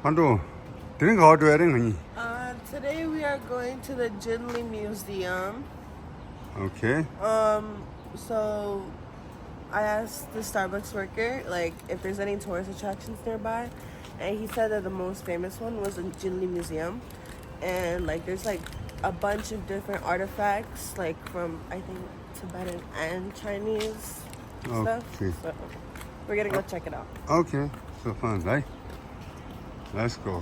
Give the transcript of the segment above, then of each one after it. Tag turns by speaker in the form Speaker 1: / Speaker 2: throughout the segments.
Speaker 1: Today we are going to the Jinli Museum.
Speaker 2: Okay.
Speaker 1: So I asked the Starbucks worker like if there's any tourist attractions nearby, and he said that the most famous one was the Jinli Museum, and like there's like a bunch of different artifacts like from I think Tibetan and Chinese stuff.
Speaker 2: Okay.
Speaker 1: So we're gonna go check it out.
Speaker 2: Okay. So fun, right? Let's go.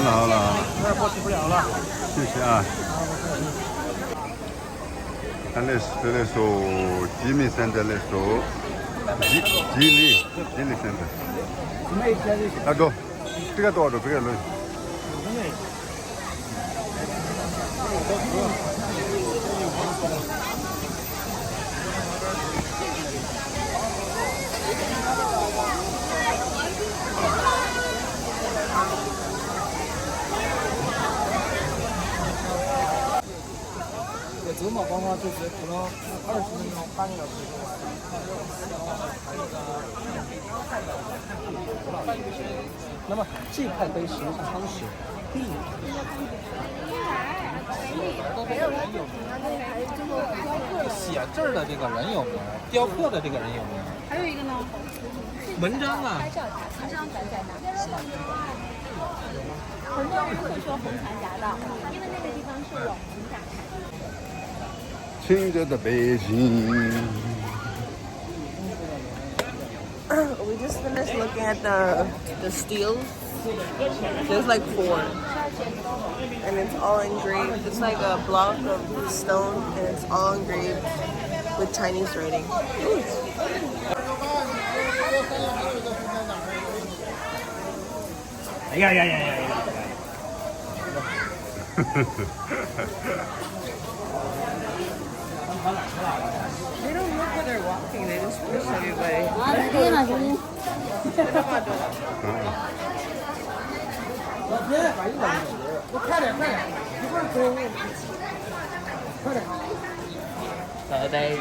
Speaker 2: 好了，
Speaker 3: 有点过去不了了。
Speaker 2: 谢谢啊。咱那说吉米山的那说吉利山的。啊，走，这个多少？这个轮。
Speaker 3: 走马观花就是可能20分钟、半个小时。那么这块碑实际上它是写字儿的这个人有名，雕刻的这个人有名。
Speaker 4: 还有一个呢，
Speaker 3: 文章啊。
Speaker 4: 文章在哪？是。很多人会说红船夹道，因为那个地方是有红展开。
Speaker 2: 清着的北京。
Speaker 1: We just finished looking at the steels. There's like 4, and it's all engraved. It's like a block of stone, and it's all engraved with Chinese writing.
Speaker 3: Yeah.
Speaker 1: They don't look when they're walking, they just push everybody.
Speaker 3: Ở đây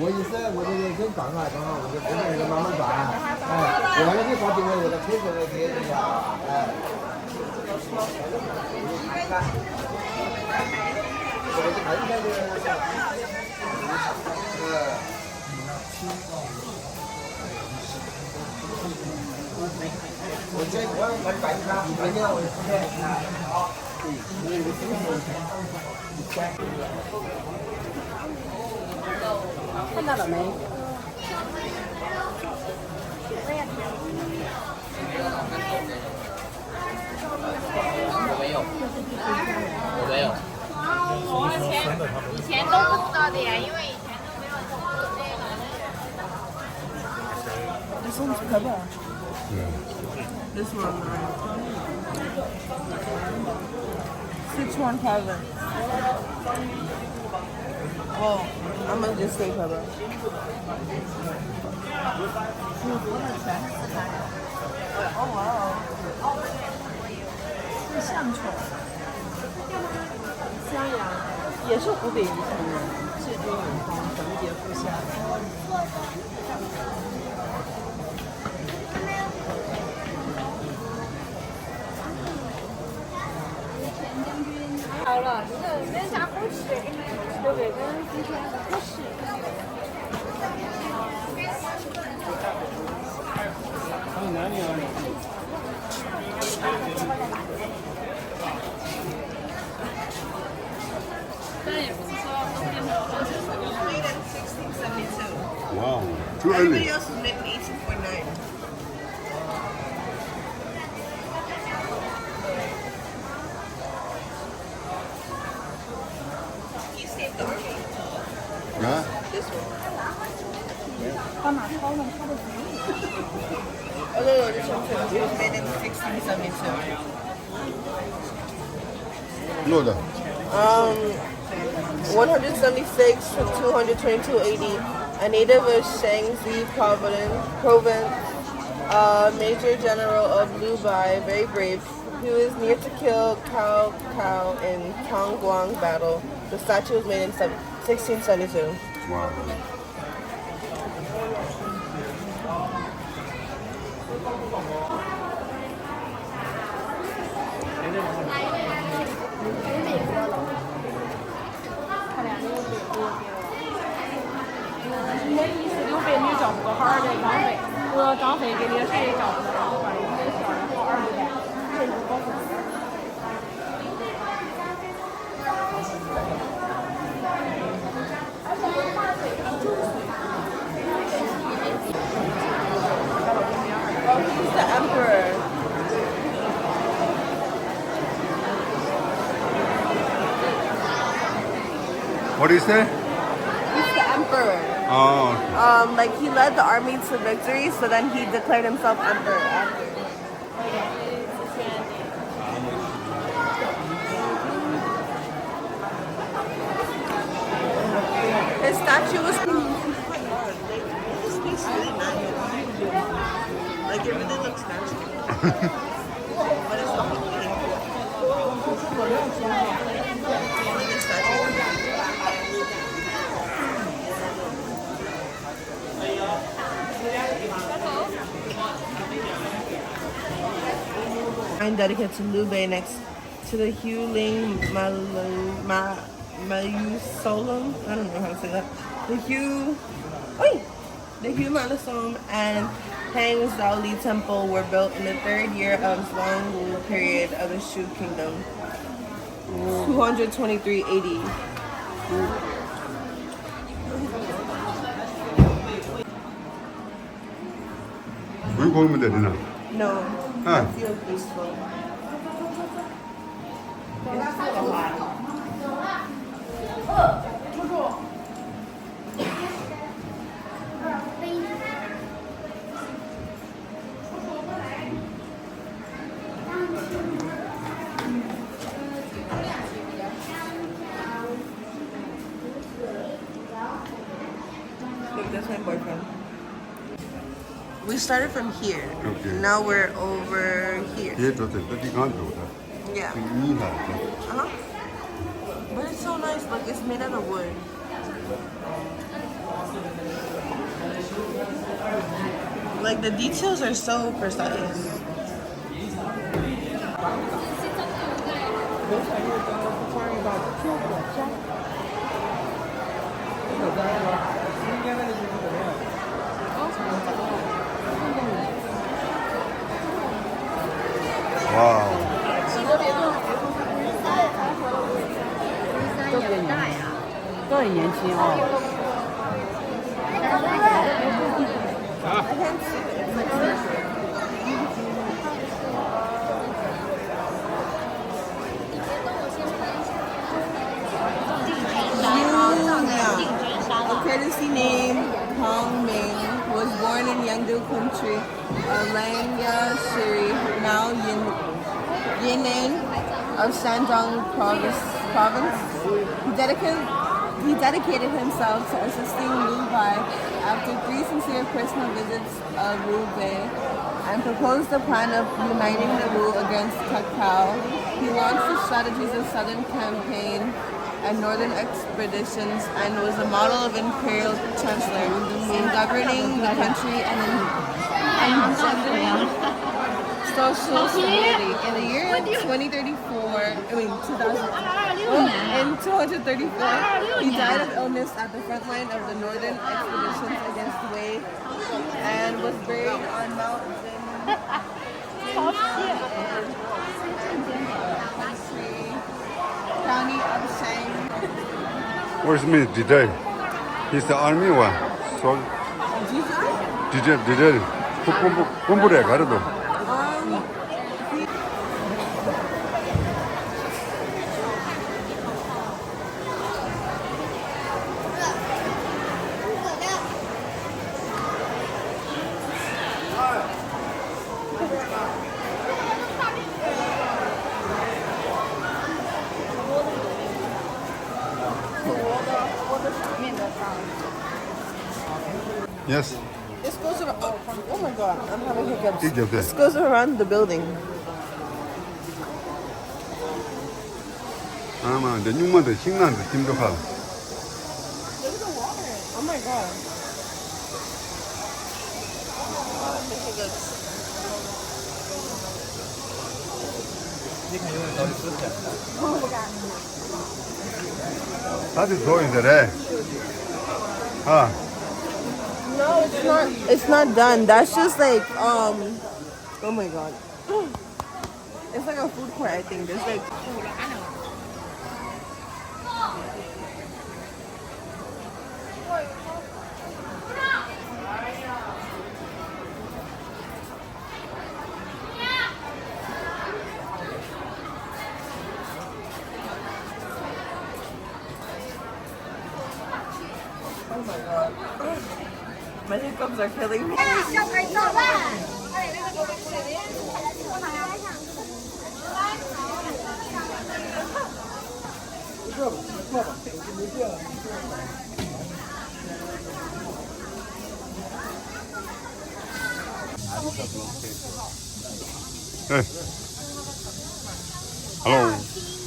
Speaker 5: 我意思，我这个人刚啊，我就不能慢慢转，我完了你发定位，我再推出来给人家，我就看一下这个，我这我摆一下，摆一下我
Speaker 4: 看到了没？
Speaker 3: 我没有。
Speaker 6: 我以前都不知道的呀，因为以前都没有做过这个。
Speaker 1: This one's cover. This one. Sichuan province. Well, I'm gonna just say Hebron. Oh wow.
Speaker 4: 是象虫，襄阳
Speaker 3: 也是湖北宜昌人，谢君永康，绳结夫乡。
Speaker 4: 好了，这个没啥好吃，刘北跟今天不吃。
Speaker 3: 还有南宁啊。
Speaker 1: Made in 1672.
Speaker 2: Wow, too
Speaker 1: Everybody
Speaker 2: early.
Speaker 1: else was made in 1849. He saved the army.
Speaker 2: Yeah?
Speaker 1: This one.
Speaker 4: 干嘛抄呢？抄的便宜。
Speaker 1: Oh no, this one too. It was made in 1672.
Speaker 2: Look.
Speaker 1: 176 to 222 AD. A native of Shaanxi province, major general of Lubai, very brave. He was near to kill Cao Cao in Tongguang battle. The statue was made in 1672.
Speaker 2: Wow.
Speaker 1: Oh, he's the emperor.
Speaker 2: What do you say?
Speaker 1: He's the emperor.
Speaker 2: Oh, okay.
Speaker 1: Like he led the army to victory, so then he declared himself emperor after. His statue was. This space really matters. Like it really looks natural. But it's not really. This statue. I'm dedicated to Liu Bei next to the Huling Mausoleum. I don't know how to say that. The Hu Mausoleum and Hang Zhaoli Temple were built in the 3rd year of Zhuang Wu period of the Shu Kingdom, 223 AD.
Speaker 2: 물 고르면 되나?
Speaker 1: No,
Speaker 2: Huh.
Speaker 1: I feel peaceful. Look, that's my boyfriend. We started from here.
Speaker 2: Okay.
Speaker 1: Now we're over here.
Speaker 2: 뒤에 저 떼띠 가는 거다.
Speaker 1: Yeah.
Speaker 2: 이가.
Speaker 1: Uh-huh. But it's so nice. Look, it's made out of wood. Like the details are so precise.
Speaker 2: 와우.
Speaker 3: 都很年轻哦。
Speaker 1: I can't see it. It's like circular. A courtesy name, Kong Ming was born in Yangdu country of Langya Shiri, now Yunnan of Shandong province. He dedicated himself to assisting Liu Bai after 3 sincere personal visits of Wu Bei and proposed the plan of uniting the Wu against Kakao. He launched the strategies of Southern Campaign and Northern expeditions and was a model of imperial chancellor in governing the country and social stability. In the year 234, he died of illness at the front line of the northern expeditions against Wei and was buried on Mount County of Shang.
Speaker 2: Where's me? DJ. He's the army one. So DJ. 공부래 가르도. Yes.
Speaker 1: This goes around. Oh my god, I'm having hiccups.
Speaker 2: Hiccups, yeah.
Speaker 1: This goes around the building.
Speaker 2: 아마 이제 6만 더 식난데 힘들어.
Speaker 1: Look at the water. Oh my god. The hiccups.
Speaker 2: 다들 좋아인데래. 아.
Speaker 1: No, it's not. It's not done. That's just like oh my god. It's like a food court. I think there's like. Oh my god. My hiccups are killing me.
Speaker 2: Hey. Hello.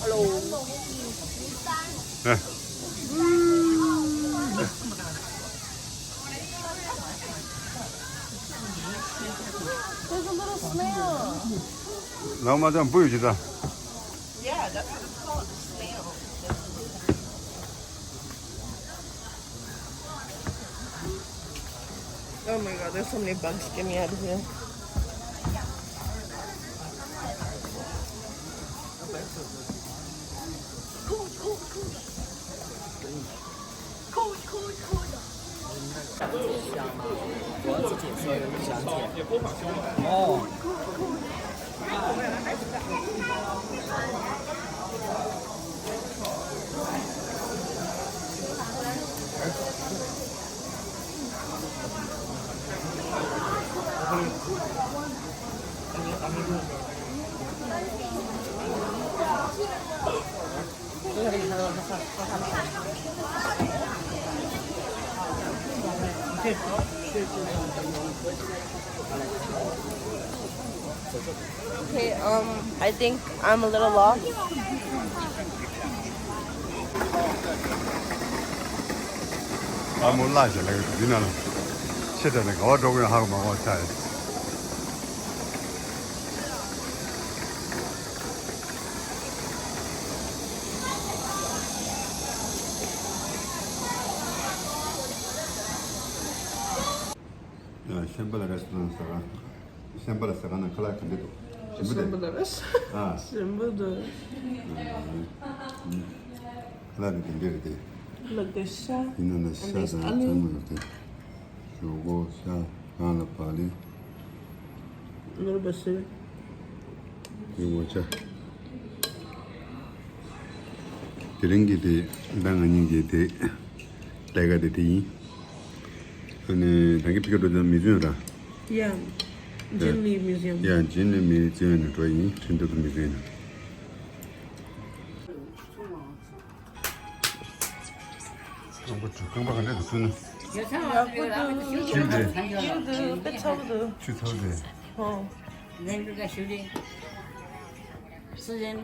Speaker 1: Hello.
Speaker 2: 네.
Speaker 1: There's a little snail.
Speaker 2: 나오마자 한번 보여주다.
Speaker 1: Yeah, that's what it's called, a snail. Oh my god, there's so many bugs. Get me out of here. Okay, I think I'm a little lost.
Speaker 2: 아 몰라 이제 내가 니나는 시대는 어디로 하고 먹어 잘. 샘플 레스토랑에서 샘플에서 가는 클라이언트도 아
Speaker 1: Simba
Speaker 2: 클라이언트 인데르데
Speaker 1: Look, there's chef.
Speaker 2: 이는 샤자 정말인데 요거 샤 하나 빨리
Speaker 1: A little bit sweet.
Speaker 2: 요거 자 그런 게돼 당연히 게돼 내가 되니 아니 당기 피겨도 좀 미주라.
Speaker 1: Yeah. Jinli Museum.
Speaker 2: 야, 진리 미지는 저희 진도도 미지는. 아무것도 금방 해도 쓰는.
Speaker 1: Yıldı, beçavdı.
Speaker 2: 주사도.
Speaker 1: Oh.
Speaker 6: 人这个修的，是人。